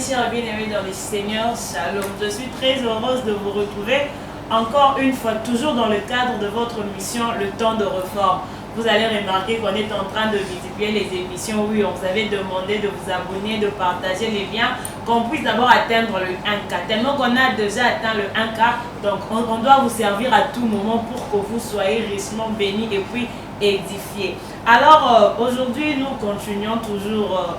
chers bien-aimés dans le Seigneur, shalom. Je suis très heureuse de vous retrouver encore une fois, toujours dans le cadre de votre mission, le temps de réforme. Vous allez remarquer qu'on est en train de multiplier les émissions. Oui, on vous avait demandé de vous abonner, de partager les liens, qu'on puisse d'abord atteindre le 1K. Tellement qu'on a déjà atteint le 1K, donc on doit vous servir à tout moment pour que vous soyez richement bénis et puis édifiés. Alors aujourd'hui, nous continuons toujours...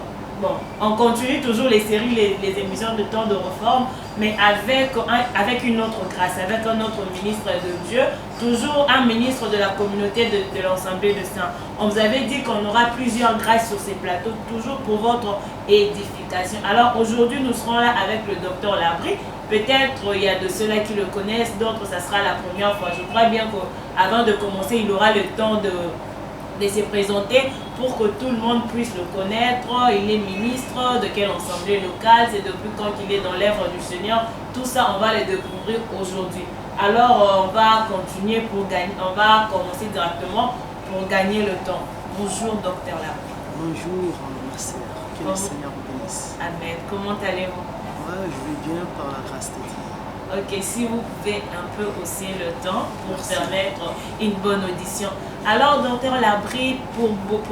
on continue toujours les séries, les émissions de temps de réforme, mais avec une autre grâce, avec un autre ministre de Dieu, toujours un ministre de la communauté de l'Assemblée de Saints. On vous avait dit qu'on aura plusieurs grâces sur ces plateaux, toujours pour votre édification. Alors aujourd'hui, nous serons là avec le docteur Labri. Peut-être il y a de ceux-là qui le connaissent, d'autres, ça sera la première fois. Je crois bien qu'avant de commencer, il aura le temps de se présenter pour que tout le monde puisse le connaître. Il est ministre de quelle assemblée locale, c'est depuis quand il est dans l'œuvre du Seigneur. Tout ça, on va le découvrir aujourd'hui. Alors, on va continuer pour gagner, on va commencer directement pour gagner le temps. Bonjour, docteur Labri. Bonjour, ma sœur. Que le Seigneur vous bénisse. Amen. Comment allez-vous? Ouais, je vais bien par la grâce de Dieu. Ok, si vous pouvez un peu hausser le temps pour permettre une bonne audition. Alors, docteur Labri, pour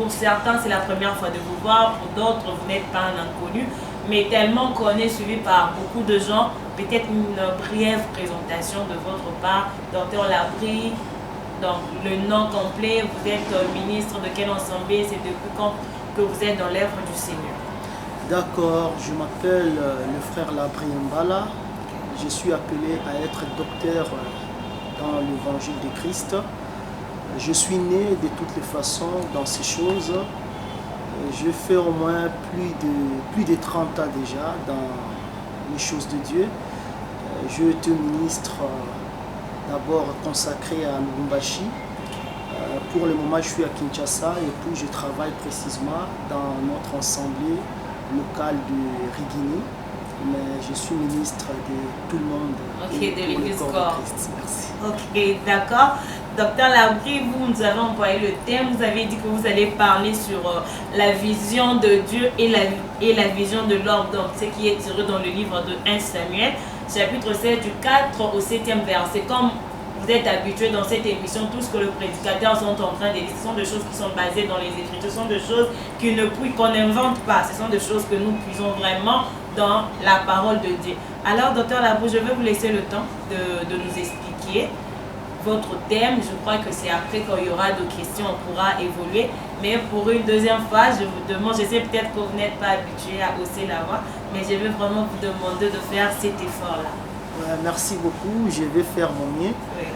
certains, c'est la première fois de vous voir, pour d'autres, vous n'êtes pas un inconnu, mais tellement qu'on est suivi par beaucoup de gens, peut-être une brève présentation de votre part. Docteur Labri, donc le nom complet, vous êtes ministre de quelle assemblée, c'est depuis quand que vous êtes dans l'œuvre du Seigneur? D'accord, je m'appelle le frère Labri Mbala. Je suis appelé à être docteur dans l'évangile de Christ. Je suis né de toutes les façons dans ces choses. Je fais au moins plus de 30 ans déjà dans les choses de Dieu. Je été ministre d'abord consacré à Lubumbashi. Pour le moment, je suis à Kinshasa et puis je travaille précisément dans notre assemblée locale de Rigini. Mais je suis ministre de tout le monde. Ok, de l'Église corps. Merci. Ok, d'accord. Docteur Labri, vous nous avez envoyé le thème, vous avez dit que vous allez parler sur la vision de Dieu et la vision de l'homme. Donc, ce qui est tiré dans le livre de 1 Samuel, chapitre 7, du 4 au 7e verset. Comme vous êtes habitués dans cette émission, tout ce que le prédicateur sont en train de dire, ce sont des choses qui sont basées dans les Écritures, ce sont des choses qu'on n'invente pas, ce sont des choses que nous puisons vraiment dans la parole de Dieu. Alors, docteur Labri, je vais vous laisser le temps de nous expliquer votre thème. Je crois que c'est après qu'il y aura d'autres questions, on pourra évoluer. Mais pour une deuxième fois, je vous demande, je sais peut-être que vous n'êtes pas habitué à hausser la voix, mais je vais vraiment vous demander de faire cet effort-là. Ouais, merci beaucoup, je vais faire mon mieux. Oui.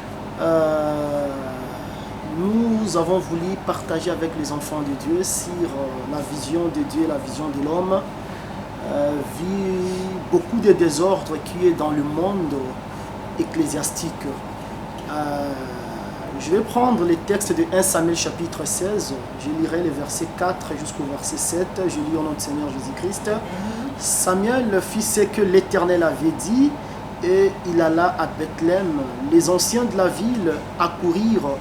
Nous avons voulu partager avec les enfants de Dieu sur la vision de Dieu, la vision de l'homme. Vu beaucoup de désordre qui est dans le monde ecclésiastique. Je vais prendre les textes de 1 Samuel chapitre 16, je lirai les versets 4 jusqu'au verset 7, je lis au nom du Seigneur Jésus-Christ. Samuel fit ce que l'Éternel avait dit et il alla à Bethléem. Les anciens de la ville accoururent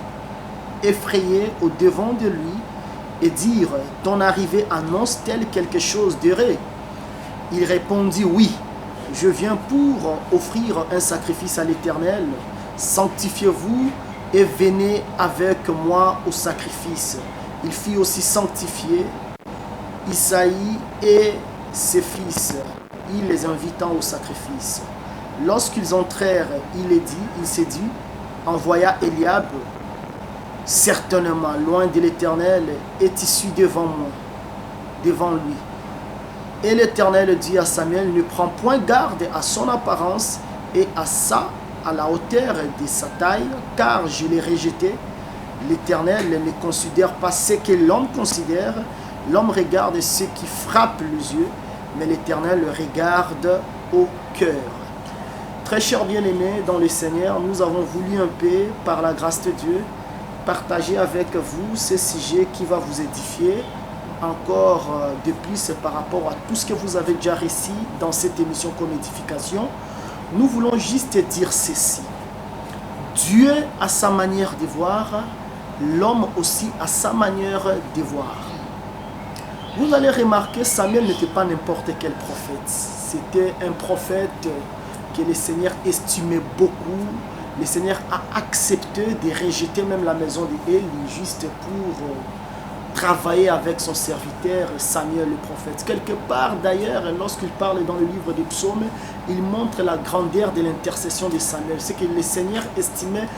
effrayés au devant de lui et dirent: ton arrivée annonce-t-elle quelque chose d'heureux? Il répondit: oui, je viens pour offrir un sacrifice à l'Éternel. Sanctifiez-vous et venez avec moi au sacrifice. Il fit aussi sanctifier Isaïe et ses fils. Il les invita au sacrifice. Lorsqu'ils entrèrent, il s'est dit, envoya Eliab, certainement loin de l'Éternel, est issu devant lui. Et l'Éternel dit à Samuel: ne prends point garde à son apparence et à la hauteur de sa taille, car je l'ai rejeté. L'Éternel ne considère pas ce que l'homme considère. L'homme regarde ce qui frappe les yeux, mais l'Éternel regarde au cœur. Très chers bien-aimés dans le Seigneur, nous avons voulu un peu, par la grâce de Dieu, partager avec vous ce sujet qui va vous édifier encore de plus par rapport à tout ce que vous avez déjà réussi dans cette émission comme édification. Nous voulons juste dire ceci: Dieu a sa manière de voir, l'homme aussi a sa manière de voir. Vous allez remarquer, Samuel n'était pas n'importe quel prophète. C'était un prophète que le Seigneur estimait beaucoup. Le Seigneur a accepté de rejeter même la maison d'Élie juste pour travailler avec son serviteur Samuel le prophète. Quelque part d'ailleurs, lorsqu'il parle dans le livre des psaumes, il montre la grandeur de l'intercession de Samuel. C'est que le Seigneur estimait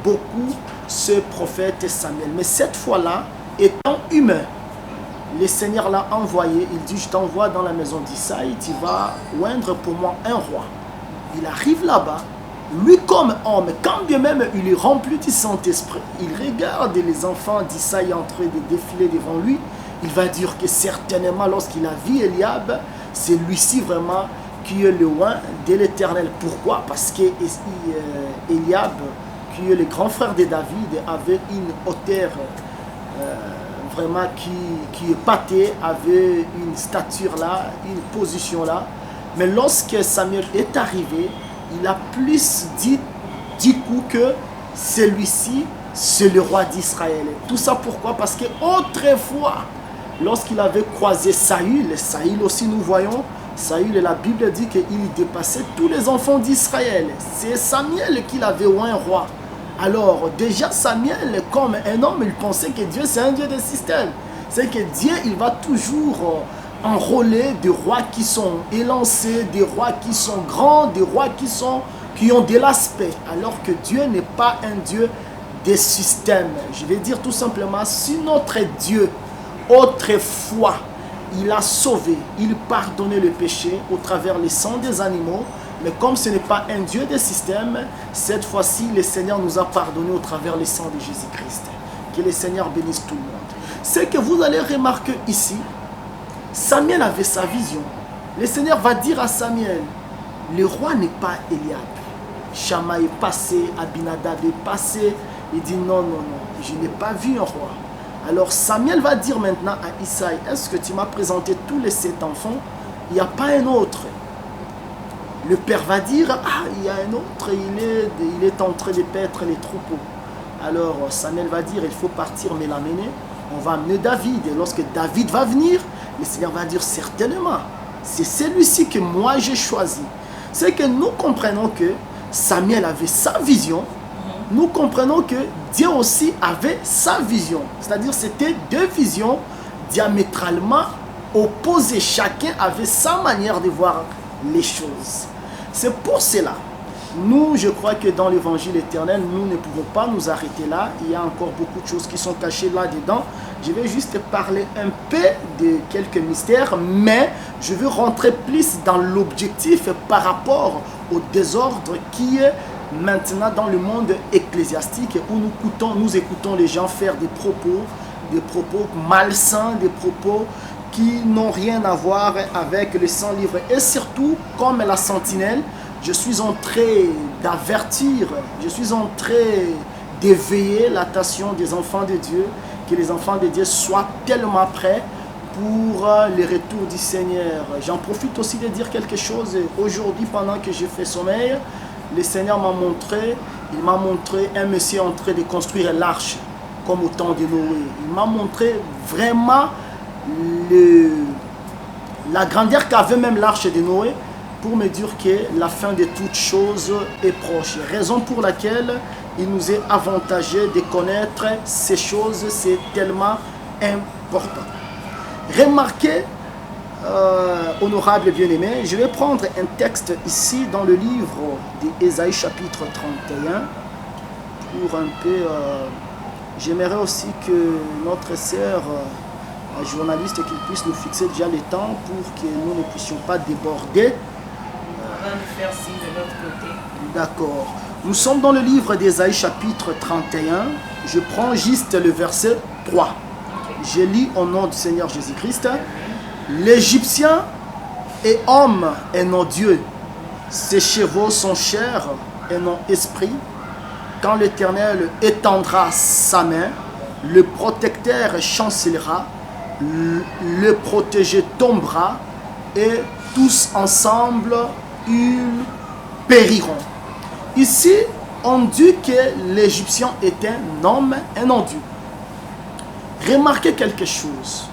beaucoup ce prophète Samuel. Mais cette fois-là, étant humain, le Seigneur l'a envoyé. Il dit, je t'envoie dans la maison d'Isaïe, tu vas oindre pour moi un roi. Il arrive là-bas, lui comme homme, quand bien même il est rempli du Saint-Esprit, il regarde les enfants d'Isaïe en train de défiler devant lui. Il va dire que certainement lorsqu'il a vu Eliab, c'est lui-ci vraiment qui est le oint de l'Éternel. Pourquoi? Parce que Eliab, qui est le grand frère de David, avait une hauteur vraiment qui épatait, avait une stature là, une position là. Mais lorsque Samuel est arrivé, il a plus dit du coup que celui-ci, c'est le roi d'Israël. Tout ça pourquoi? Parce qu'autrefois, lorsqu'il avait croisé Saül aussi nous voyons, Saül, la Bible dit qu'il dépassait tous les enfants d'Israël. C'est Samuel qui l'avait oint roi. Alors déjà Samuel, comme un homme, il pensait que Dieu c'est un Dieu de système. C'est que Dieu, il va toujours enrôler des rois qui sont élancés, des rois qui sont grands, des rois qui ont de l'aspect. Alors que Dieu n'est pas un Dieu de système. Je vais dire tout simplement, si notre Dieu, autrefois, il a sauvé, il pardonnait le péché au travers les sang des animaux, mais comme ce n'est pas un Dieu de système, cette fois-ci, le Seigneur nous a pardonné au travers les sang de Jésus-Christ. Que le Seigneur bénisse tout le monde. Ce que vous allez remarquer ici, Samuel avait sa vision. Le Seigneur va dire à Samuel, le roi n'est pas Eliab. Shama est passé, Abinadab est passé. Il dit non, je n'ai pas vu un roi. Alors Samuel va dire maintenant à Isaïe, est-ce que tu m'as présenté tous les 7 enfants? Il n'y a pas un autre. Le père va dire, ah, il y a un autre, il est en train de paître les troupeaux. Alors Samuel va dire, il faut partir mais l'amener. On va amener David. Et lorsque David va venir, le Seigneur va dire, certainement, c'est celui-ci que moi j'ai choisi. C'est que nous comprenons que Samuel avait sa vision. Nous comprenons que Dieu aussi avait sa vision. C'est-à-dire c'était 2 visions diamétralement opposées. Chacun avait sa manière de voir les choses. C'est pour cela, nous, je crois que dans l'évangile éternel, nous ne pouvons pas nous arrêter là. Il y a encore beaucoup de choses qui sont cachées là-dedans. Je vais juste parler un peu de quelques mystères, mais je veux rentrer plus dans l'objectif par rapport au désordre qui est maintenant dans le monde ecclésiastique où nous écoutons les gens faire des propos malsains, des propos qui n'ont rien à voir avec le sang libre. Et surtout, comme la sentinelle, je suis en train d'avertir, je suis en train d'éveiller l'attention des enfants de Dieu, que les enfants de Dieu soient tellement prêts pour le retour du Seigneur. J'en profite aussi de dire quelque chose. Aujourd'hui, pendant que j'ai fait sommeil, le Seigneur m'a montré, un monsieur en train de construire l'arche, comme au temps de Noé. Il m'a montré vraiment la grandeur qu'avait même l'arche de Noé, pour me dire que la fin de toutes choses est proche. Raison pour laquelle il nous est avantageux de connaître ces choses, c'est tellement important. Remarquez, honorable bien-aimé, je vais prendre un texte ici dans le livre d'Ésaïe chapitre 31 pour un peu... j'aimerais aussi que notre sœur journaliste qu'il puisse nous fixer déjà le temps pour que nous ne puissions pas déborder. On va nous faire signe de l'autre côté. D'accord. Nous sommes dans le livre d'Ésaïe chapitre 31. Je prends juste le verset 3. Okay. Je lis au nom du Seigneur Jésus-Christ. L'Égyptien est homme et non Dieu. Ses chevaux sont chair et non esprit. Quand l'Éternel étendra sa main, le protecteur chancellera, le protégé tombera et tous ensemble ils périront. Ici, on dit que l'Égyptien est un homme et non Dieu. Remarquez quelque chose.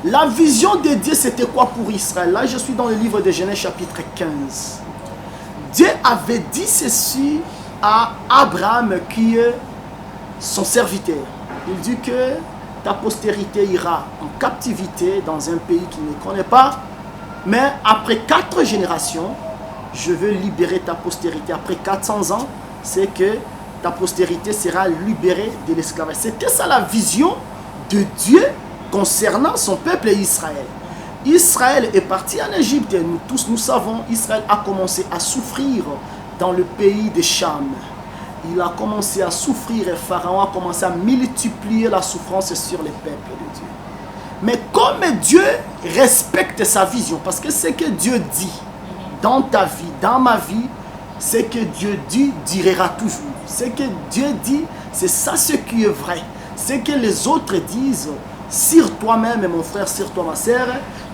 La vision de Dieu, c'était quoi pour Israël? Là, je suis dans le livre de Genèse chapitre 15. Dieu avait dit ceci à Abraham, qui est son serviteur. Il dit que ta postérité ira en captivité dans un pays qu'il ne connaît pas, mais après 4 générations, je veux libérer ta postérité. Après 400 ans, c'est que ta postérité sera libérée de l'esclavage. C'était ça la vision de Dieu concernant son peuple Israël. Israël est parti en Égypte. Nous tous, nous savons, Israël a commencé à souffrir dans le pays de Cham. Il a commencé à souffrir et Pharaon a commencé à multiplier la souffrance sur les peuples de Dieu. Mais comme Dieu respecte sa vision, parce que ce que Dieu dit dans ta vie, dans ma vie, ce que Dieu dit durera toujours. Ce que Dieu dit, c'est ça ce qui est vrai. Ce que les autres disent sur toi-même, mon frère, sur toi, ma sœur,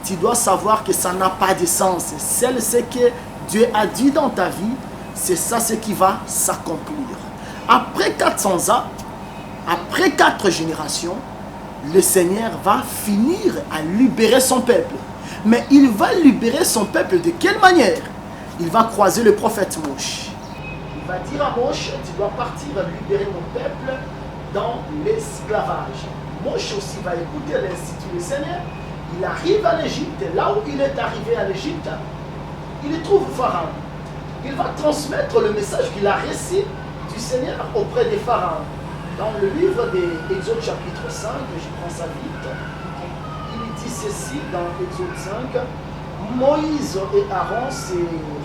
tu dois savoir que ça n'a pas de sens. C'est ce que Dieu a dit dans ta vie, c'est ça ce qui va s'accomplir. Après 400 ans, après 4 générations, le Seigneur va finir à libérer son peuple. Mais il va libérer son peuple de quelle manière? Il va croiser le prophète Moshe. Il va dire à Moshe, tu dois partir libérer mon peuple dans l'esclavage. Moshe aussi va écouter l'institut du Seigneur. Il arrive en Égypte. Là où il est arrivé en Égypte, il trouve Pharaon. Il va transmettre le message qu'il a reçu du Seigneur auprès des pharaons. Dans le livre d'Exode chapitre 5, je prends ça vite, il dit ceci dans Exode 5, Moïse et Aaron se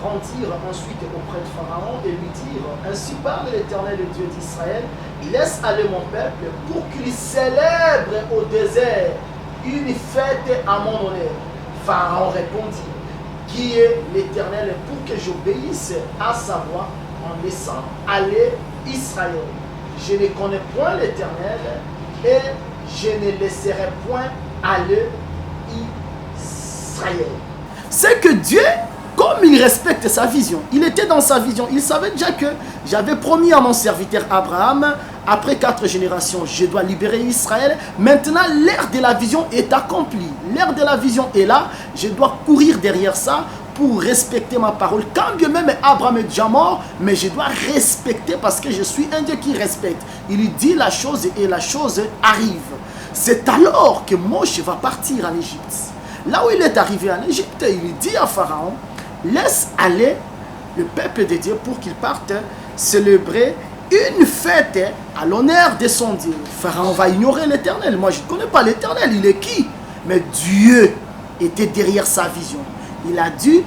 rendirent ensuite auprès de Pharaon et lui dirent, ainsi parle l'Éternel, le Dieu d'Israël, laisse aller mon peuple pour qu'il célèbre au désert une fête à mon honneur. Pharaon répondit, qui est l'Éternel pour que j'obéisse à sa voix en laissant aller Israël. Je ne connais point l'Éternel et je ne laisserai point aller Israël. C'est que Dieu, comme il respecte sa vision, il était dans sa vision, il savait déjà que j'avais promis à mon serviteur Abraham, après 4 générations, je dois libérer Israël. Maintenant, l'ère de la vision est accomplie. L'ère de la vision est là, je dois courir derrière ça pour respecter ma parole. Quand bien même Abraham est déjà mort, mais je dois respecter parce que je suis un Dieu qui respecte. Il dit la chose et la chose arrive. C'est alors que Moshe va partir en Égypte. Là où il est arrivé en Égypte, il dit à Pharaon, laisse aller le peuple de Dieu pour qu'il parte célébrer une fête à l'honneur de son Dieu. Pharaon va ignorer l'Éternel. Moi, je ne connais pas l'Éternel. Il est qui? Mais Dieu était derrière sa vision. Il a dit,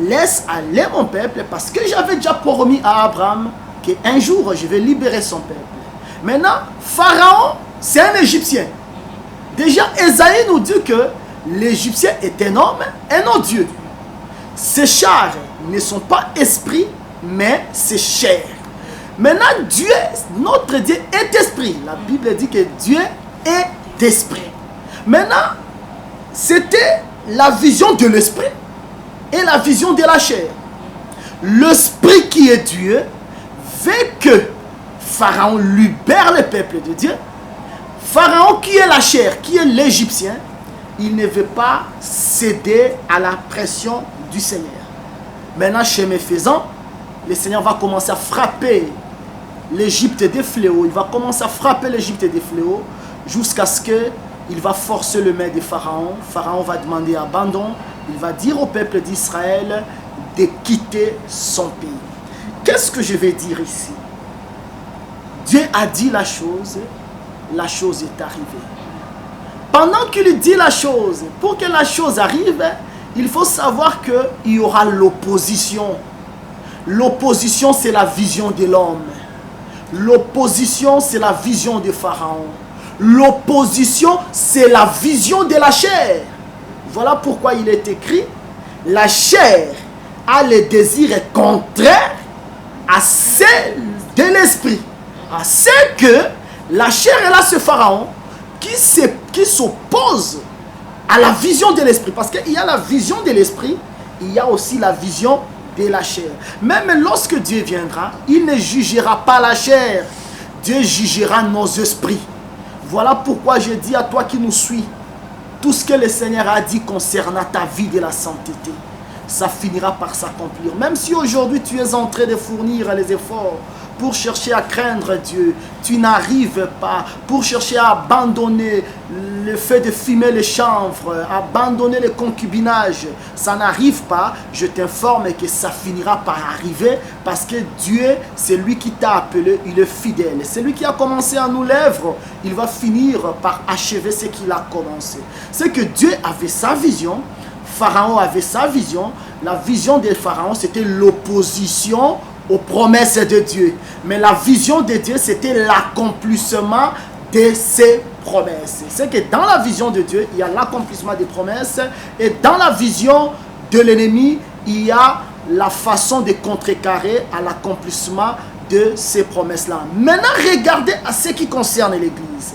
laisse aller mon peuple parce que j'avais déjà promis à Abraham qu'un jour, je vais libérer son peuple. Maintenant, Pharaon, c'est un Égyptien. Déjà, Ésaïe nous dit que l'Égyptien est un homme, un Dieu. Ses chars ne sont pas esprits, mais c'est chair. Maintenant, Dieu, notre Dieu est esprit. La Bible dit que Dieu est esprit. Maintenant, c'était la vision de l'esprit et la vision de la chair. L'esprit qui est Dieu veut que Pharaon libère le peuple de Dieu. Pharaon qui est la chair, qui est l'Égyptien, il ne veut pas céder à la pression du Seigneur. Maintenant, chemin faisant, le Seigneur va commencer à frapper l'Égypte des fléaux. Il va commencer à frapper l'Égypte des fléaux jusqu'à ce qu'il va forcer le main de Pharaon. Pharaon va demander abandon. Il va dire au peuple d'Israël de quitter son pays. Qu'est-ce que je vais dire ici? Dieu a dit la chose est arrivée. Pendant qu'il dit la chose, pour que la chose arrive, il faut savoir qu'il y aura l'opposition. L'opposition, c'est la vision de l'homme. L'opposition, c'est la vision de Pharaon. L'opposition, c'est la vision de la chair. Voilà pourquoi il est écrit, la chair a les désirs contraires à celle de l'esprit. C'est que la chair est là, ce Pharaon, qui s'oppose à la vision de l'esprit. Parce qu'il y a la vision de l'esprit, il y a aussi la vision de la chair. Même lorsque Dieu viendra, il ne jugera pas la chair. Dieu jugera nos esprits. Voilà pourquoi je dis à toi qui nous suis, tout ce que le Seigneur a dit concernant ta vie de la sainteté, ça finira par s'accomplir. Même si aujourd'hui tu es en train de fournir les efforts pour chercher à craindre Dieu, tu n'arrives pas, pour chercher à abandonner le fait de fumer le chanvre, abandonner le concubinage, ça n'arrive pas, je t'informe que ça finira par arriver parce que Dieu, c'est lui qui t'a appelé, il est fidèle. C'est lui qui a commencé à nous lèvres, il va finir par achever ce qu'il a commencé. C'est que Dieu avait sa vision, Pharaon avait sa vision, la vision de Pharaon c'était l'opposition aux promesses de Dieu. Mais la vision de Dieu, c'était l'accomplissement de ses promesses. C'est que dans la vision de Dieu, il y a l'accomplissement des promesses. Et dans la vision de l'ennemi, il y a la façon de contrecarrer à l'accomplissement de ces promesses-là. Maintenant, regardez à ce qui concerne l'Église.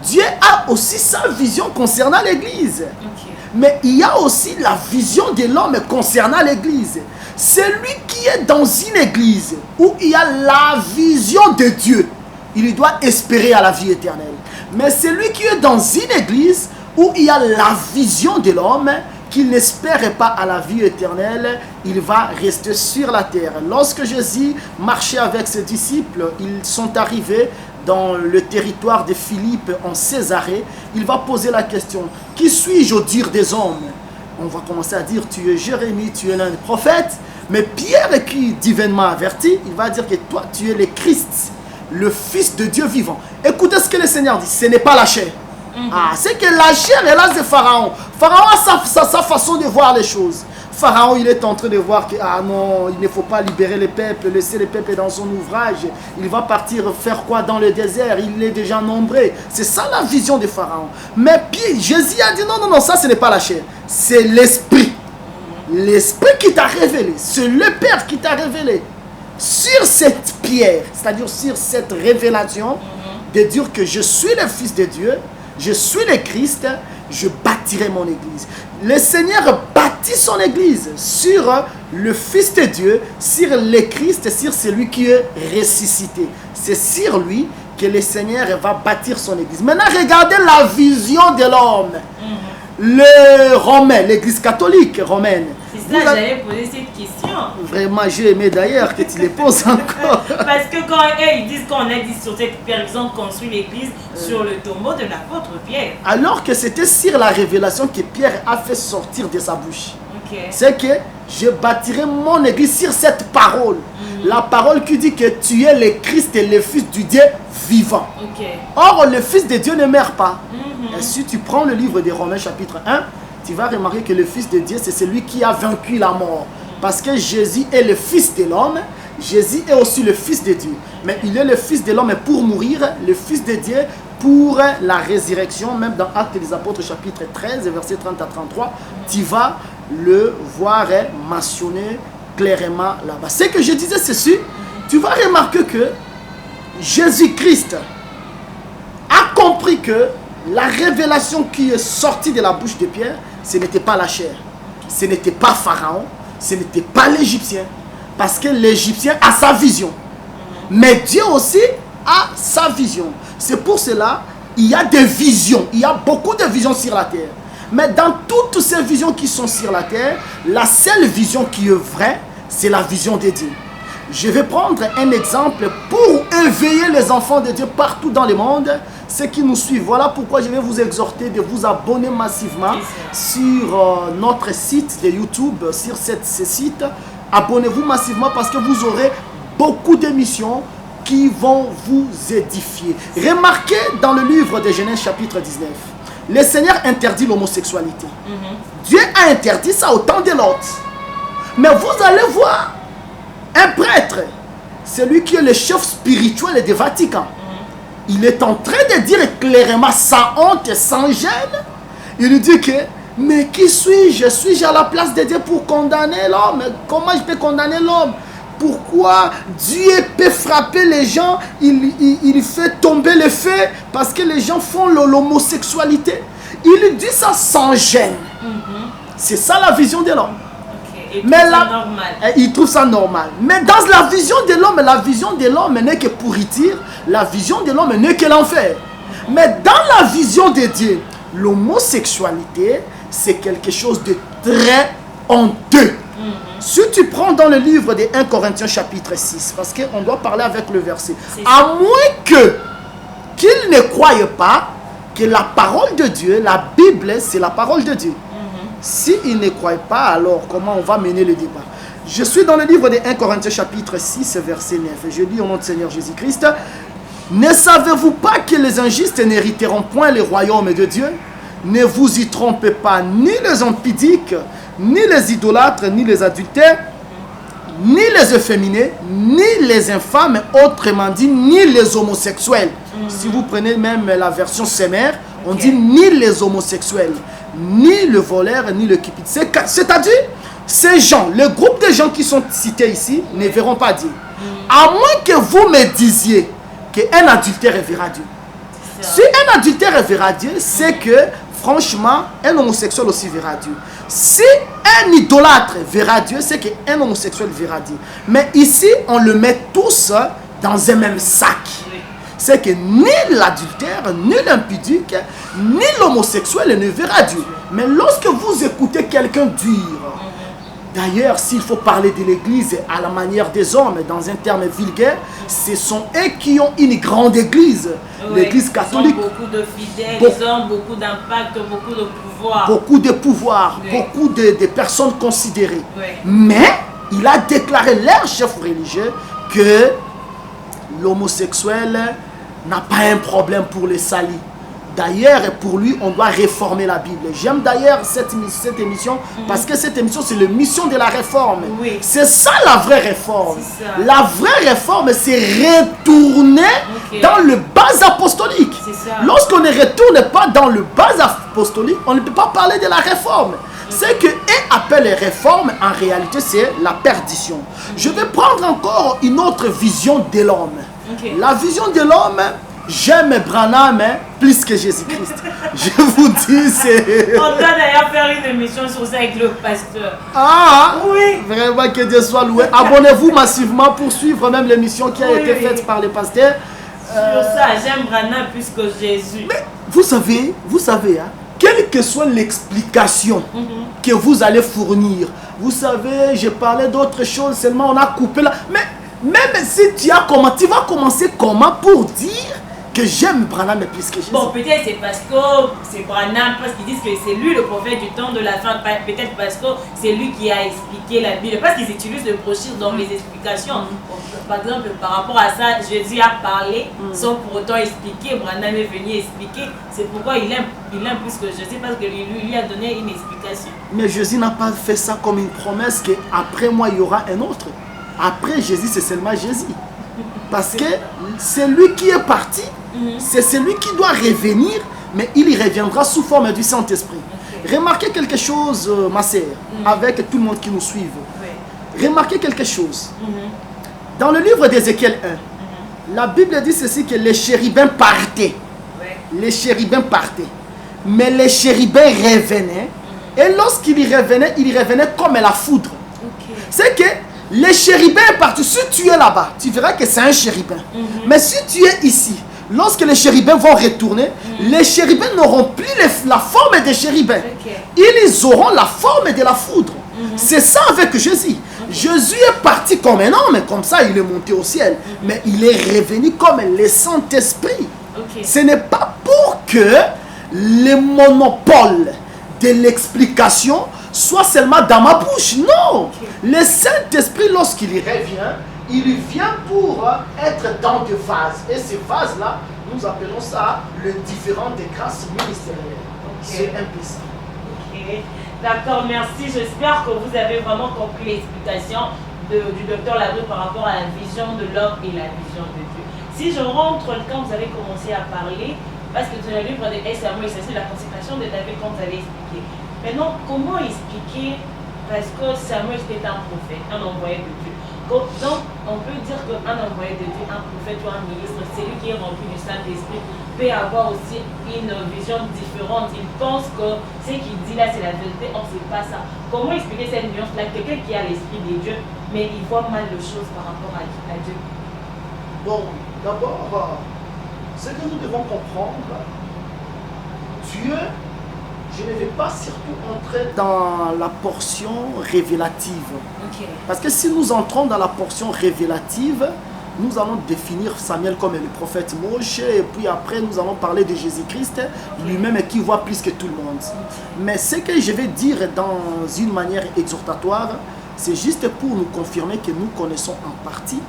Dieu a aussi sa vision concernant l'Église. Okay. Mais il y a aussi la vision de l'homme concernant l'Église. Celui qui est dans une église où il y a la vision de Dieu, il doit espérer à la vie éternelle. Mais celui qui est dans une église où il y a la vision de l'homme, qu'il n'espère pas à la vie éternelle, il va rester sur la terre. Lorsque Jésus marchait avec ses disciples, ils sont arrivés dans le territoire de Philippe en Césarée. Il va poser la question, qui suis-je au dire des hommes? On va commencer à dire, tu es Jérémie, tu es l'un des prophètes. Mais Pierre, qui divinement averti, il va dire que toi, tu es le Christ, le Fils de Dieu vivant. Écoutez ce que le Seigneur dit, ce n'est pas la chair. C'est que la chair est là de Pharaon. Pharaon a sa façon de voir les choses. Pharaon, il est en train de voir que, ah non, il ne faut pas libérer les peuples, laisser les peuples dans son ouvrage. Il va partir faire quoi dans le désert? Il est déjà nombreux. C'est ça la vision de Pharaon. Mais puis, Jésus a dit, non, non, ça, ce n'est pas la chair. C'est l'esprit. L'esprit qui t'a révélé. C'est le Père qui t'a révélé. Sur cette pierre, c'est-à-dire sur cette révélation, de dire que je suis le Fils de Dieu, je suis le Christ, je bâtirai mon église. Le Seigneur bâtit son église sur le Fils de Dieu, sur le Christ, sur celui qui est ressuscité. C'est sur lui que le Seigneur va bâtir son église. Maintenant, regardez la vision de l'homme. Le Romain, l'église catholique romaine. C'est ça, j'allais poser cette question. Vraiment, j'ai aimé d'ailleurs que tu les poses encore. Parce que quand ils disent qu'on a dit sur cette pierre, ils ont construit l'église sur le tombeau de l'apôtre Pierre. Alors que c'était sur la révélation que Pierre a fait sortir de sa bouche. Okay. C'est que je bâtirai mon église sur cette parole. La parole qui dit que tu es le Christ et le Fils du Dieu vivant. Okay. Or, le Fils de Dieu ne meurt pas. Et si tu prends le livre des Romains chapitre 1, tu vas remarquer que le Fils de Dieu, c'est celui qui a vaincu la mort. Parce que Jésus est le Fils de l'homme, Jésus est aussi le Fils de Dieu. Mais il est le Fils de l'homme pour mourir, le Fils de Dieu pour la résurrection. Même dans Actes des Apôtres chapitre 13, versets 30 à 33, tu vas le voir mentionné clairement là-bas. Ce que je disais ceci, tu vas remarquer que Jésus-Christ a compris que la révélation qui est sortie de la bouche de Pierre, ce n'était pas la chair, ce n'était pas Pharaon, ce n'était pas l'Égyptien, parce que l'Égyptien a sa vision, mais Dieu aussi a sa vision. C'est pour cela il y a des visions, il y a beaucoup de visions sur la terre, mais dans toutes ces visions qui sont sur la terre, la seule vision qui est vraie, c'est la vision de Dieu. Je vais prendre un exemple pour éveiller les enfants de Dieu partout dans le monde, ceux qui nous suivent. Voilà pourquoi je vais vous exhorter de vous abonner massivement sur notre site de YouTube, sur ce site. Abonnez-vous massivement parce que vous aurez beaucoup d'émissions qui vont vous édifier. Remarquez dans le livre de Genèse chapitre 19, le Seigneur interdit l'homosexualité. Dieu a interdit ça au temps de Lot. Mais vous allez voir, un prêtre, celui qui est le chef spirituel du Vatican, il est en train de dire clairement, sans honte et sans gêne, il dit que, mais qui suis-je? Suis-je à la place de Dieu pour condamner l'homme? Comment je peux condamner l'homme? Pourquoi Dieu peut frapper les gens? Il fait tomber les faits parce que les gens font l'homosexualité. Il dit ça sans gêne. C'est ça la vision de l'homme. Mais là, il trouve ça normal. Mais dans la vision de l'homme n'est que pourriture. La vision de l'homme n'est que l'enfer. Mais dans la vision de Dieu, l'homosexualité, c'est quelque chose de très honteux. Si tu prends dans le livre de 1 Corinthiens chapitre 6, parce qu'on doit parler avec le verset, à moins qu'il ne croie pas que la parole de Dieu, la Bible, c'est la parole de Dieu. S'il ne croit pas, alors comment on va mener le débat? Je suis dans le livre de 1 Corinthiens chapitre 6, verset 9. Je lis au nom du Seigneur Jésus-Christ. Ne savez-vous pas que les injustes n'hériteront point le royaume de Dieu? Ne vous y trompez pas, ni les impudiques, ni les idolâtres, ni les adultères, ni les efféminés, ni les infâmes, autrement dit, ni les homosexuels. Si vous prenez même la version sémère, on dit ni les homosexuels, ni le voleur, ni le cupide. C'est-à-dire, ces gens, le groupe de gens qui sont cités ici, ne verront pas Dieu. À moins que vous me disiez qu'un adultère verra Dieu. Si un adultère verra Dieu, c'est que, franchement, un homosexuel aussi verra Dieu. Si un idolâtre verra Dieu, c'est qu'un homosexuel verra Dieu. Mais ici, on le met tous dans un même sac. C'est que ni l'adultère, ni l'impudique, ni l'homosexuel ne verra Dieu. Mais lorsque vous écoutez quelqu'un dire, d'ailleurs, s'il faut parler de l'église à la manière des hommes, dans un terme vulgaire, ce sont eux qui ont une grande église. L'église catholique. Ils ont beaucoup de fidèles, ils ont beaucoup d'impact, beaucoup de pouvoir. Beaucoup de pouvoir, beaucoup de personnes considérées. Mais il a déclaré, leur chef religieux, que l'homosexuel n'a pas un problème pour les salis. D'ailleurs, pour lui, on doit réformer la Bible. J'aime d'ailleurs cette émission parce que cette émission, c'est la mission de la réforme. C'est ça la vraie réforme. La vraie réforme, c'est retourner dans le base apostolique. Lorsqu'on ne retourne pas dans le base apostolique, on ne peut pas parler de la réforme. Ce que appelle réforme, en réalité, c'est la perdition. Je vais prendre encore une autre vision de l'homme. La vision de l'homme, j'aime Branham plus que Jésus-Christ. Je vous dis, c'est... On doit d'ailleurs faire une émission sur ça avec le pasteur. Ah, oui. Vraiment que Dieu soit loué. Abonnez-vous massivement pour suivre même l'émission qui a été faite par les pasteurs. Sur ça, j'aime Branham plus que Jésus. Mais vous savez, hein, quelle que soit l'explication que vous allez fournir, vous savez, j'ai parlé d'autres choses, seulement on a coupé là. Mais même si tu vas commencer comment pour dire que j'aime Branham plus que Jésus? Bon, peut-être c'est parce que c'est Branham, parce qu'ils disent que c'est lui le prophète du temps de la fin. Peut-être parce que c'est lui qui a expliqué la Bible. Parce qu'ils utilisent le brochure dans les explications. Par exemple, par rapport à ça, Jésus a parlé sans pour autant expliquer. Branham est venu expliquer. C'est pourquoi il aime plus que Jésus, parce que lui a donné une explication. Mais Jésus n'a pas fait ça comme une promesse qu'après moi il y aura un autre. Après Jésus, c'est seulement Jésus. Parce que c'est lui qui est parti. C'est celui qui doit revenir, mais il y reviendra sous forme du Saint-Esprit. Remarquez quelque chose, ma sœur, avec tout le monde qui nous suit. Remarquez quelque chose. Dans le livre d'Ézéchiel 1, la Bible dit ceci, que les chérubins partaient. Les chérubins partaient. Mais les chérubins revenaient. Et lorsqu'ils revenaient comme la foudre. C'est que les chérubins partent. Si tu es là-bas, tu verras que c'est un chérubin. Mais si tu es ici, lorsque les chérubins vont retourner, les chérubins n'auront plus la forme des chérubins. Ils auront la forme de la foudre. C'est ça avec Jésus. Jésus est parti comme un homme, comme ça il est monté au ciel. Mais il est revenu comme le Saint-Esprit. Ce n'est pas pour que le monopole de l'explication soit seulement dans ma bouche. Non. Le Saint-Esprit, lorsqu'il revient, il vient pour être dans des vases. Et ces vases-là, nous appelons ça le différent des grâces ministérielles. C'est un peu ça. D'accord, merci. J'espère que vous avez vraiment compris l'explication du docteur Labré par rapport à la vision de l'homme et la vision de Dieu. Si je rentre, quand vous avez commencé à parler, parce que dans le livre de Samuel, c'est la consécration de David, comme vous avez expliqué. Maintenant, comment expliquer, parce que Samuel était un prophète, un envoyé de Dieu. Donc, on peut dire qu'un envoyé de Dieu, un prophète ou un ministre, celui qui est rempli du Saint-Esprit, peut avoir aussi une vision différente. Il pense que ce qu'il dit là, c'est la vérité. Or, c'est pas ça. Comment expliquer cette nuance-là? Quelqu'un qui a l'esprit de Dieu, mais il voit mal les choses par rapport à Dieu. Bon, d'abord, ce que nous devons comprendre, Dieu, je ne vais pas surtout entrer dans la portion révélative. Ok. Parce que si nous entrons dans la portion révélative, nous allons définir Samuel comme le prophète Moshe, et puis après nous allons parler de Jésus-Christ, lui-même qui voit plus que tout le monde. Mais ce que je vais dire dans une manière exhortatoire, c'est juste pour nous confirmer que nous connaissons en partie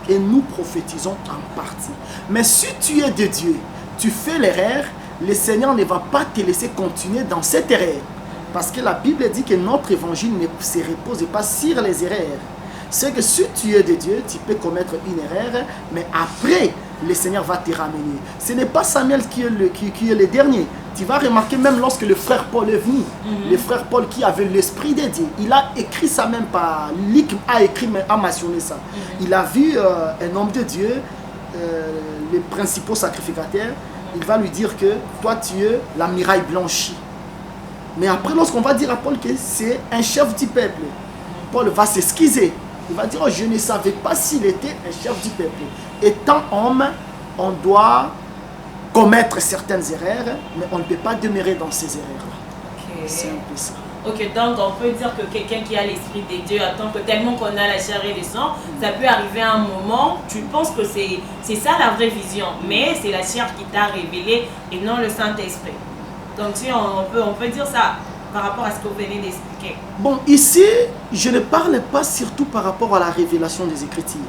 et nous prophétisons en partie. Mais si tu es de Dieu, tu fais l'erreur, le Seigneur ne va pas te laisser continuer dans cette erreur. Parce que la Bible dit que notre évangile ne se repose pas sur les erreurs. C'est que si tu es de Dieu, tu peux commettre une erreur, mais après, le Seigneur va te ramener. Ce n'est pas Samuel qui est le dernier. Tu vas remarquer même lorsque le frère Paul est venu, le frère Paul qui avait l'esprit de Dieu, il a écrit ça même pas, Luc a écrit, mais a mentionné ça. Il a vu un homme de Dieu, les principaux sacrificateurs, il va lui dire que toi tu es la muraille blanchie. Mais après, lorsqu'on va dire à Paul que c'est un chef du peuple, Paul va s'excuser. Il va dire, oh, je ne savais pas s'il était un chef du peuple. Étant homme, on doit commettre certaines erreurs, mais on ne peut pas demeurer dans ces erreurs-là. Ok. C'est un peu ça. Ok, donc on peut dire que quelqu'un qui a l'esprit de Dieu attend que tellement qu'on a la chair et le sang, ça peut arriver à un moment, tu penses que c'est ça la vraie vision, mais c'est la chair qui t'a révélé et non le Saint-Esprit. Donc si on peut dire ça par rapport à ce que vous venez d'expliquer. Bon, ici, je ne parle pas surtout par rapport à la révélation des Écritures.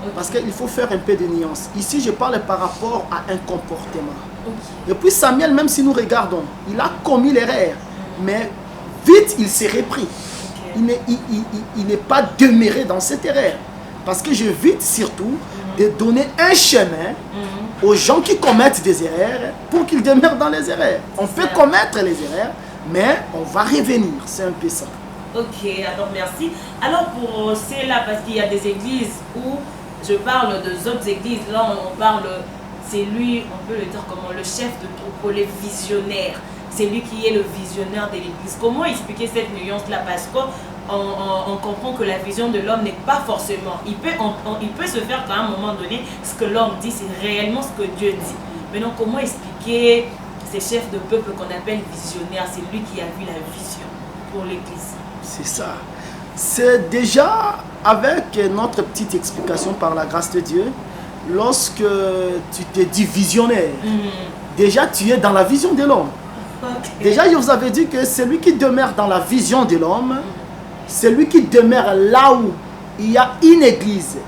Okay. Parce qu'il faut faire un peu de nuance. Ici, je parle par rapport à un comportement. Okay. Et puis Samuel, même si nous regardons, il a commis l'erreur, mais vite il s'est repris. Okay. Il n'est pas demeuré dans cette erreur. Parce que j'évite surtout de donner un chemin aux gens qui commettent des erreurs pour qu'ils demeurent dans les erreurs. On peut commettre les erreurs, mais on va revenir. C'est un peu ça. Ok, alors merci. Alors pour cela, parce qu'il y a des églises où je parle de autres églises, là on parle, c'est lui, on peut le dire comment, le chef de troupeau, les visionnaires. C'est lui qui est le visionnaire de l'église. Comment expliquer cette nuance-là? Parce qu'on comprend que la vision de l'homme n'est pas forcément. Il peut se faire qu'à un moment donné, ce que l'homme dit, c'est réellement ce que Dieu dit. Maintenant, comment expliquer ces chefs de peuple qu'on appelle visionnaires? C'est lui qui a vu la vision pour l'église. C'est ça. C'est déjà avec notre petite explication par la grâce de Dieu, lorsque tu te dis visionnaire, déjà tu es dans la vision de l'homme. Okay. Déjà, je vous avais dit que celui qui demeure dans la vision de l'homme, celui qui demeure là où il y a une église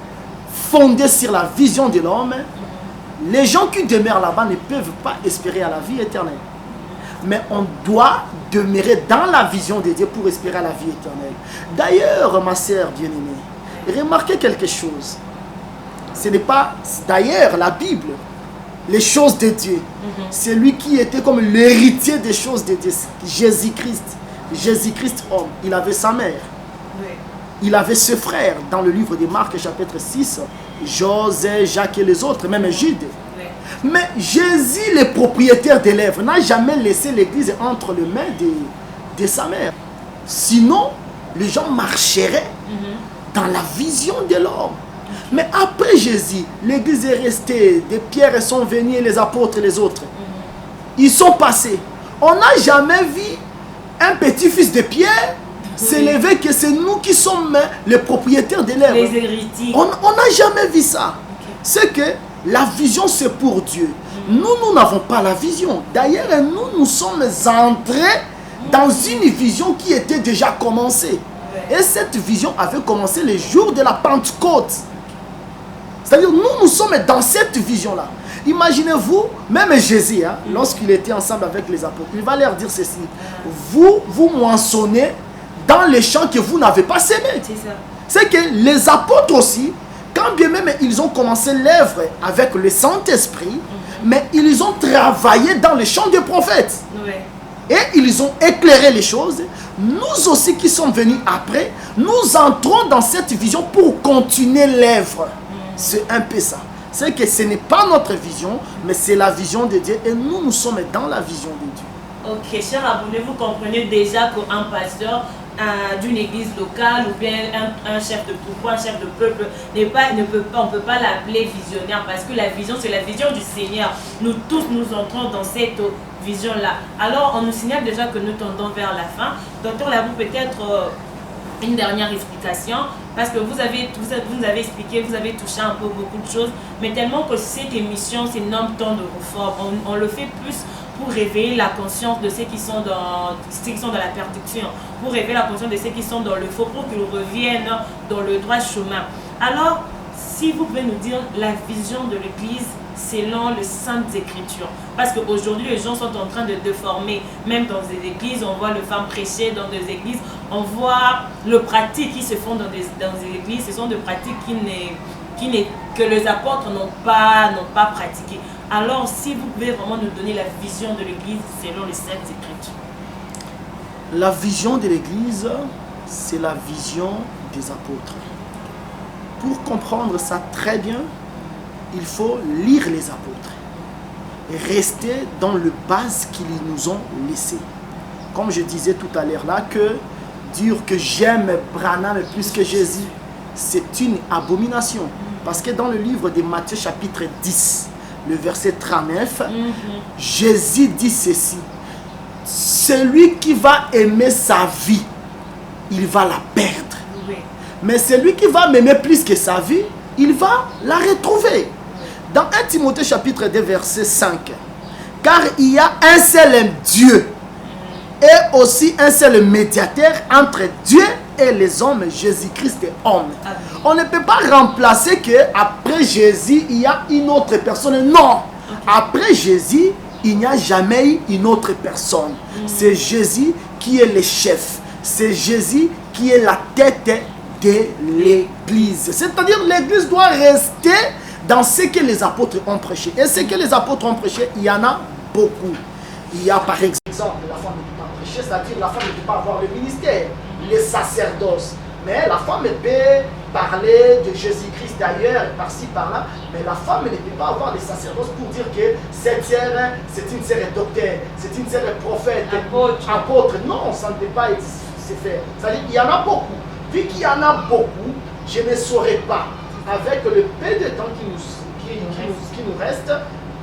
fondée sur la vision de l'homme, les gens qui demeurent là-bas ne peuvent pas espérer à la vie éternelle. Mais on doit demeurer dans la vision de Dieu pour espérer à la vie éternelle. D'ailleurs, ma sœur bien-aimée, remarquez quelque chose. Ce n'est pas, d'ailleurs, la Bible, les choses de Dieu. C'est lui qui était comme l'héritier des choses de Dieu. Jésus-Christ. Jésus-Christ homme. Il avait sa mère. Oui. Il avait ses frères. Dans le livre de Marc, chapitre 6, José, Jacques et les autres, même Jude. Oui. Mais Jésus, le propriétaire des lèvres, n'a jamais laissé l'église entre les mains de sa mère. Sinon, les gens marcheraient dans la vision de l'homme. Mais après Jésus, l'église est restée, des pierres sont venues, les apôtres et les autres. Ils sont passés. On n'a jamais vu un petit-fils de Pierre s'élever que c'est nous qui sommes les propriétaires des lèvres. Les héritiers. On n'a jamais vu ça. Okay. C'est que la vision, c'est pour Dieu. Nous n'avons pas la vision. D'ailleurs, nous sommes entrés dans une vision qui était déjà commencée. Et cette vision avait commencé le jour de la Pentecôte. C'est-à-dire, nous sommes dans cette vision-là. Imaginez-vous, même Jésus, lorsqu'il était ensemble avec les apôtres, il va leur dire ceci. Vous moissonnez dans les champs que vous n'avez pas sémés. C'est que les apôtres aussi, quand bien même ils ont commencé l'œuvre avec le Saint-Esprit, mais ils ont travaillé dans les champs des prophètes. Et ils ont éclairé les choses. Nous aussi qui sommes venus après, nous entrons dans cette vision pour continuer l'œuvre. C'est un peu ça. C'est que ce n'est pas notre vision, mais c'est la vision de Dieu. Et nous sommes dans la vision de Dieu. Ok, cher abonné, vous comprenez déjà qu'un pasteur d'une église locale ou bien un chef de troupeau, un chef de peuple, on ne peut pas l'appeler visionnaire parce que la vision, c'est la vision du Seigneur. Nous tous, nous entrons dans cette vision-là. Alors, on nous signale déjà que nous tendons vers la fin. Docteur Labou, peut-être une dernière explication, parce que vous nous avez expliqué, vous avez touché un peu beaucoup de choses, mais tellement que cette émission c'est nomme temps de réforme, on le fait plus pour réveiller la conscience de ceux qui sont dans la perdition, pour réveiller la conscience de ceux qui sont dans le faux, pour qu'ils reviennent dans le droit chemin. Alors, si vous pouvez nous dire la vision de l'Église selon les Saintes Écritures. Parce qu'aujourd'hui, les gens sont en train de déformer. Même dans des églises, on voit les femmes prêcher dans des églises. On voit les pratiques qui se font dans des églises. Ce sont des pratiques que les apôtres n'ont pas pratiquées. Alors, si vous pouvez vraiment nous donner la vision de l'Église selon les Saintes Écritures. La vision de l'Église, c'est la vision des apôtres. Pour comprendre ça très bien, il faut lire les apôtres et rester dans le base qu'ils nous ont laissé. Comme je disais tout à l'heure là, que dire que j'aime Branham plus que Jésus, c'est une abomination. Parce que dans le livre de Matthieu chapitre 10, le verset 39, Jésus dit ceci: celui qui va aimer sa vie, il va la perdre. Mais celui qui va m'aimer plus que sa vie, il va la retrouver. Dans 1 Timothée chapitre 2 verset 5, car il y a un seul Dieu et aussi un seul médiateur entre Dieu et les hommes, Jésus-Christ est homme. On ne peut pas remplacer que après Jésus il y a une autre personne. Non, après Jésus il n'y a jamais eu une autre personne. C'est Jésus qui est le chef, c'est Jésus qui est la tête de l'Église. C'est-à-dire l'Église doit rester dans ce que les apôtres ont prêché. Et ce que les apôtres ont prêché, il y en a beaucoup. Il y a par exemple, la femme ne peut pas prêcher, c'est-à-dire la femme ne peut pas avoir le ministère, le sacerdoce. Mais la femme peut parler de Jésus-Christ d'ailleurs, par-ci, par-là. Mais la femme ne peut pas avoir le sacerdoce pour dire que cette sœur, c'est une sœur docteur, c'est une sœur prophète, apôtre. Non, ça ne peut pas se faire. C'est-à-dire qu'il y en a beaucoup. Vu qu'il y en a beaucoup, je ne saurais pas, avec le peu de temps qui nous reste,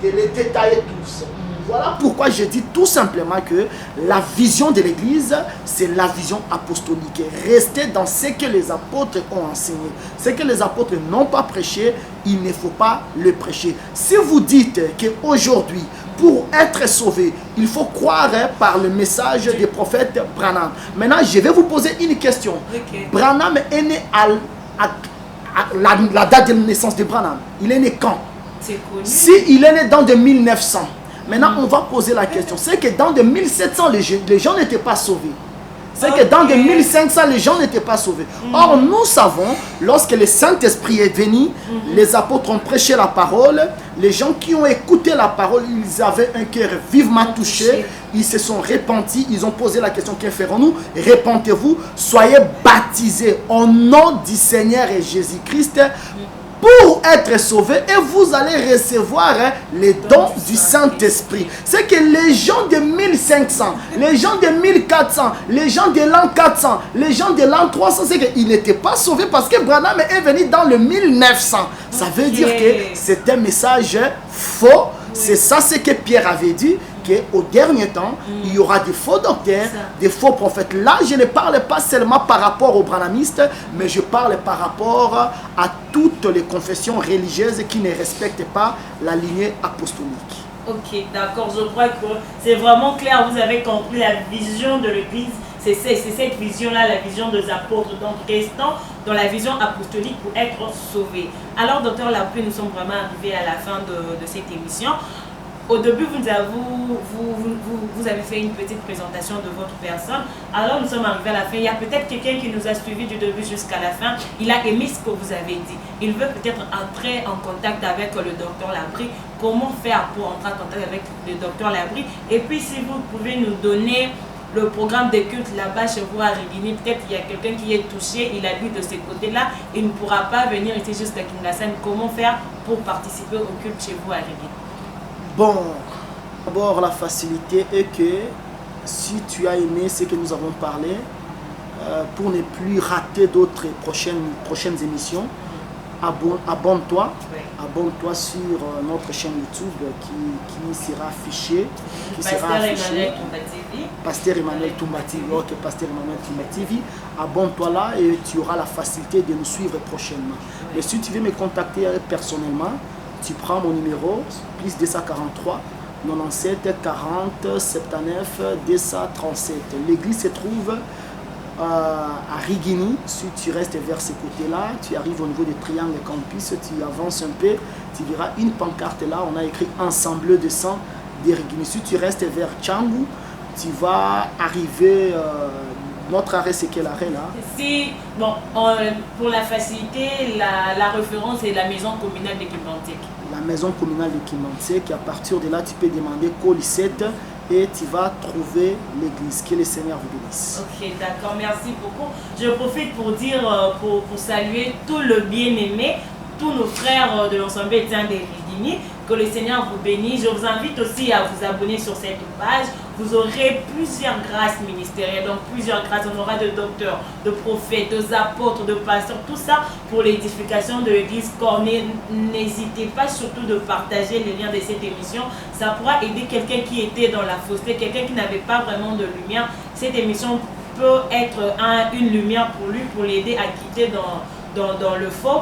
de les détailler tous. Voilà pourquoi je dis tout simplement que la vision de l'Église, c'est la vision apostolique. Rester dans ce que les apôtres ont enseigné. Ce que les apôtres n'ont pas prêché, il ne faut pas le prêcher. Si vous dites qu'aujourd'hui, pour être sauvé, il faut croire par le message du prophète Branham. Maintenant, je vais vous poser une question. Branham est né à la date de naissance de Branham. Il est né quand? Si il est né dans de 1900. Maintenant, on va poser la question. C'est que dans de 1700, les gens n'étaient pas sauvés. C'est que dans de 1500, les gens n'étaient pas sauvés. Or, nous savons, lorsque le Saint-Esprit est venu, les apôtres ont prêché la parole. Les gens qui ont écouté la parole, ils avaient un cœur vivement touché. Ils se sont repentis. Ils ont posé la question: que ferons-nous? Repentez-vous, soyez baptisés au nom du Seigneur et Jésus-Christ pour être sauvé, et vous allez recevoir les dons du Saint-Esprit. C'est que les gens de 1500, les gens de 1400, les gens de l'an 400, les gens de l'an 300, c'est qu'ils n'étaient pas sauvés parce que Branham est venu dans le 1900. Ça veut dire que c'est un message faux. C'est ça ce que Pierre avait dit, qu'au dernier temps, il y aura des faux docteurs, des faux prophètes. Là, je ne parle pas seulement par rapport aux branhamistes, mais je parle par rapport à toutes les confessions religieuses qui ne respectent pas la lignée apostolique. Ok, d'accord, je crois que c'est vraiment clair, vous avez compris la vision de l'Église. C'est cette vision-là, la vision des apôtres. Donc, restons dans la vision apostolique pour être sauvés. Alors, docteur Labou, nous sommes vraiment arrivés à la fin de cette émission. Au début, vous avez fait une petite présentation de votre personne. Alors, nous sommes arrivés à la fin. Il y a peut-être quelqu'un qui nous a suivis du début jusqu'à la fin. Il a aimé ce que vous avez dit. Il veut peut-être entrer en contact avec le docteur Labri. Comment faire pour entrer en contact avec le docteur Labri? Et puis, si vous pouvez nous donner le programme de culte là-bas chez vous à Rigini, peut-être il y a quelqu'un qui est touché, il habite de ce côté-là, il ne pourra pas venir ici jusqu'à Kingassan. Comment faire pour participer au culte chez vous à Rigini? Bon, d'abord la facilité est que si tu as aimé ce que nous avons parlé, pour ne plus rater d'autres prochaines émissions, abonne-toi. Oui. Abonne-toi sur notre chaîne YouTube qui sera affichée. Pasteur Emmanuel Toumba TV. Pasteur Emmanuel Toumba TV. Ok, Pasteur Emmanuel Toumba TV. Abonne-toi là et tu auras la facilité de nous suivre prochainement. Oui. Mais si tu veux me contacter personnellement, tu prends mon numéro, plus 243 97 40 79 237. L'église se trouve à Rigini. Si tu restes vers ce côté-là, tu arrives au niveau du triangle campus, tu avances un peu, tu verras une pancarte là, on a écrit Ensemble de sang de Rigini. Si tu restes vers Tchangou, tu vas arriver, notre arrêt c'est quel arrêt là? Si, bon, pour la facilité, la référence est la maison communale de Kimantek. La maison communale de Kimantek, à partir de là tu peux demander Colisette et tu vas trouver l'église. Que le Seigneur vous bénisse. Ok, d'accord, merci beaucoup. Je profite pour dire, pour saluer tout le bien-aimé, tous nos frères de l'ensemble étudiant des Rigini. Que le Seigneur vous bénisse. Je vous invite aussi à vous abonner sur cette page. Vous aurez plusieurs grâces ministérielles, donc plusieurs grâces. On aura de docteurs, de prophètes, d'apôtres, de pasteurs, tout ça pour l'édification de l'église Cornée. N'hésitez pas surtout de partager les liens de cette émission. Ça pourra aider quelqu'un qui était dans la fausseté, quelqu'un qui n'avait pas vraiment de lumière. Cette émission peut être une lumière pour lui, pour l'aider à quitter dans le faux.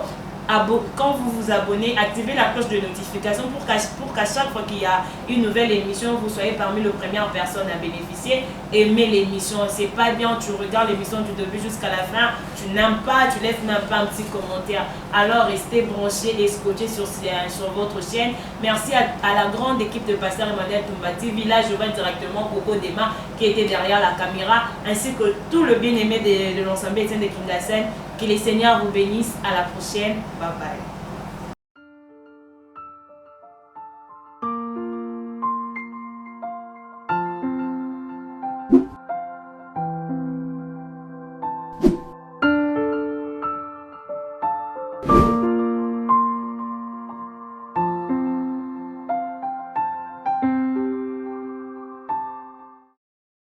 Quand vous vous abonnez, activez la cloche de notification pour qu'à chaque fois qu'il y a une nouvelle émission, vous soyez parmi les premières personnes à bénéficier. Aimez l'émission, c'est pas bien, tu regardes l'émission du début jusqu'à la fin, tu n'aimes pas, tu laisses même pas un petit commentaire. Alors restez branchés et scotchés sur votre chaîne. Merci à la grande équipe de Pasteur Emmanuel Toumba TV. Là, je vois directement Coco Dema qui était derrière la caméra, ainsi que tout le bien-aimé de l'ensemble Étienne de Kingasen. Que les Seigneurs vous bénissent. À la prochaine. Bye bye.